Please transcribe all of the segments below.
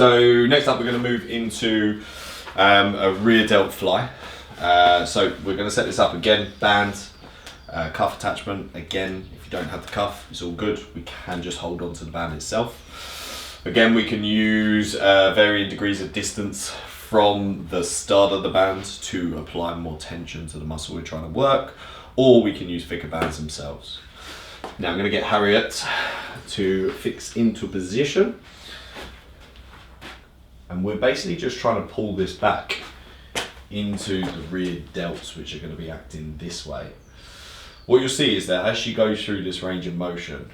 So next up we're going to move into a rear delt fly. So we're going to set this up again, band, cuff attachment. Again, if you don't have the cuff, it's all good. We can just hold on to the band itself. Again, we can use varying degrees of distance from the start of the band to apply more tension to the muscle we're trying to work, or we can use thicker bands themselves. Now I'm going to get Harriet to fix into position. And we're basically just trying to pull this back into the rear delts, which are going to be acting this way. What you'll see is that as she goes through this range of motion,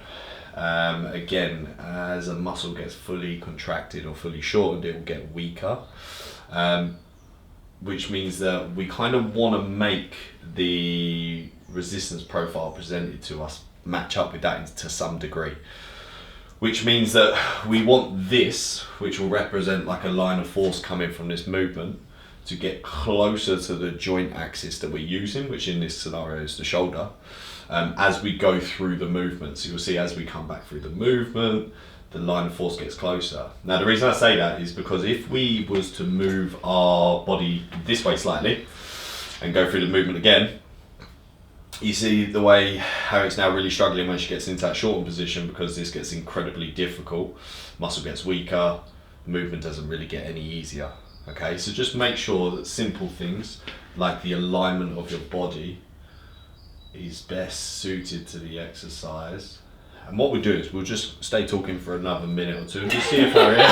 again, as a muscle gets fully contracted or fully shortened, it will get weaker, which means that we kind of want to make the resistance profile presented to us match up with that to some degree. Which means that we want this, which will represent like a line of force coming from this movement, to get closer to the joint axis that we're using, which in this scenario is the shoulder, as we go through the movement. So you'll see as we come back through the movement, the line of force gets closer. Now the reason I say that is because if we was to move our body this way slightly and go through the movement again, you see the way Harriet's now really struggling when she gets into that shortened position, because this gets incredibly difficult. Muscle gets weaker, movement doesn't really get any easier. Okay, so just make sure that simple things like the alignment of your body is best suited to the exercise. And what we do is we'll just stay talking for another minute or two and just see if Harriet